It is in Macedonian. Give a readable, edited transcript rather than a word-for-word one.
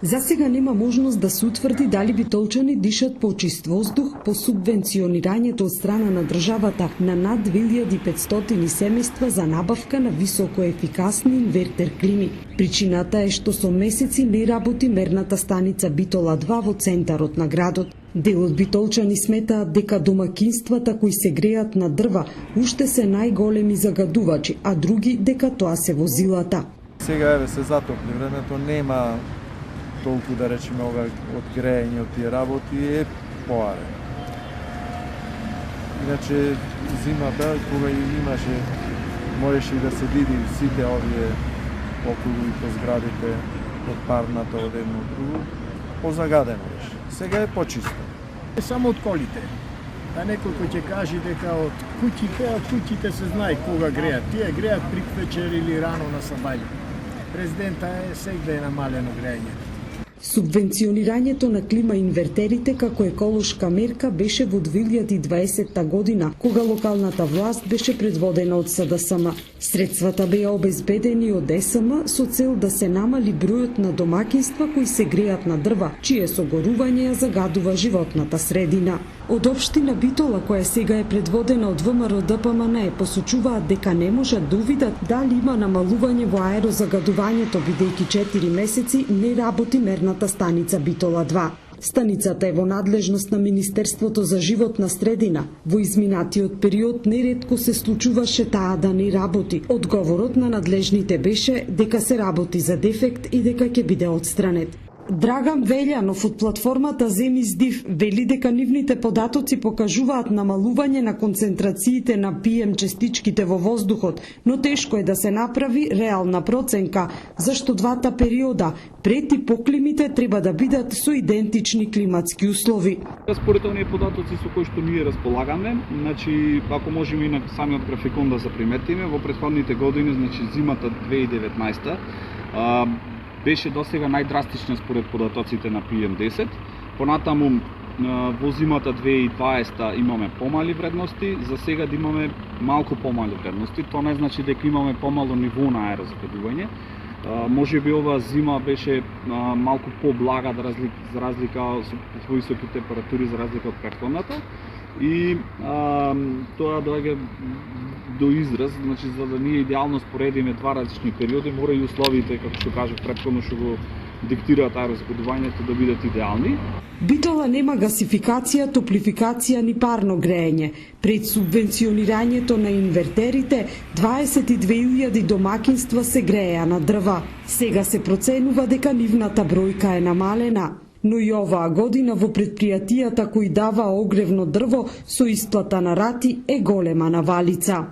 За сега нема можност да се утврди дали битолчани дишат почист воздух по субвенционирањето од страна на државата на над 2500 семејства за набавка на високоефикасни инвертер клими. Причината е што со месеци не работи мерната станица Битола 2 во центарот на градот. Дел од битолчани сметаат дека домакинствата кои се греат на дрва уште се најголеми загадувачи, а други дека тоа се возилата. Сега се затопли времето, нема толку да речеме ова од грејење од тие работи е поаре. Иначе зимата кога имаше можеше и да се види сите овие околу и по зградите од парната од едно друго, позагадено беше. Сега е почисто. Само од колите. А некој кој ќе каже дека од куќите се знае кога греат. Тие греат при вечер или рано на сабајле. Президента е сегде е намалено грејањето. Субвенционирањето на клима инвертерите како еколошка мерка беше во 2020 година, кога локалната власт беше предводена од СДСМ. Средствата беа обезбедени од СМ со цел да се намали бројот на домакинства кои се греат на дрва, чие согорување ја загадува животната средина. Од општина Битола, која сега е предводена од ВМРО ДПМН, посочуваат дека не можат да увидат дали има намалување во аерозагадувањето, бидејќи 4 месеци не работи мерната станица Битола 2. Станицата е во надлежност на Министерството за животна средина. Во изминатиот период неретко се случуваше таа да не работи. Одговорот на надлежните беше дека се работи за дефект и дека ќе биде отстранет. Драган Велјанов од платформата Земи Здив вели дека нивните податоци покажуваат намалување на концентрациите на PM честичките во воздухот, но тешко е да се направи реална проценка, зашто двата периода пред и по климите треба да бидат со идентични климатски услови. Според оние податоци со кои што ние располагаме, значи ако можеме и на самиот графикон да заприметиме, во претходните години, значи зимата 2019 беше досега најдрастична според податоците на PM10. Понатаму во зимата 2020 имаме помали вредности, за сега да имаме малку помали вредности. Тоа не значи дека имаме помало ниво на аерозагадување. Може би ова зима беше малку поблага за разлика со високи температури, за разлика од претходната. И тоа доаѓа до израз, значи за да ние идеално споредиме два различни периоди, мора и условите, како што кажав претходно, што го диктираат аерозагадувањето да бидат идеални. Битола нема гасификација, топлификација ни парно греење. Пред субвенционирањето на инвертерите, 22.000 домакинства се грееа на дрва. Сега се проценува дека нивната бројка е намалена. Но и оваа година во предпријатијата кои дава огревно дрво со исплата на рати е голема навалица.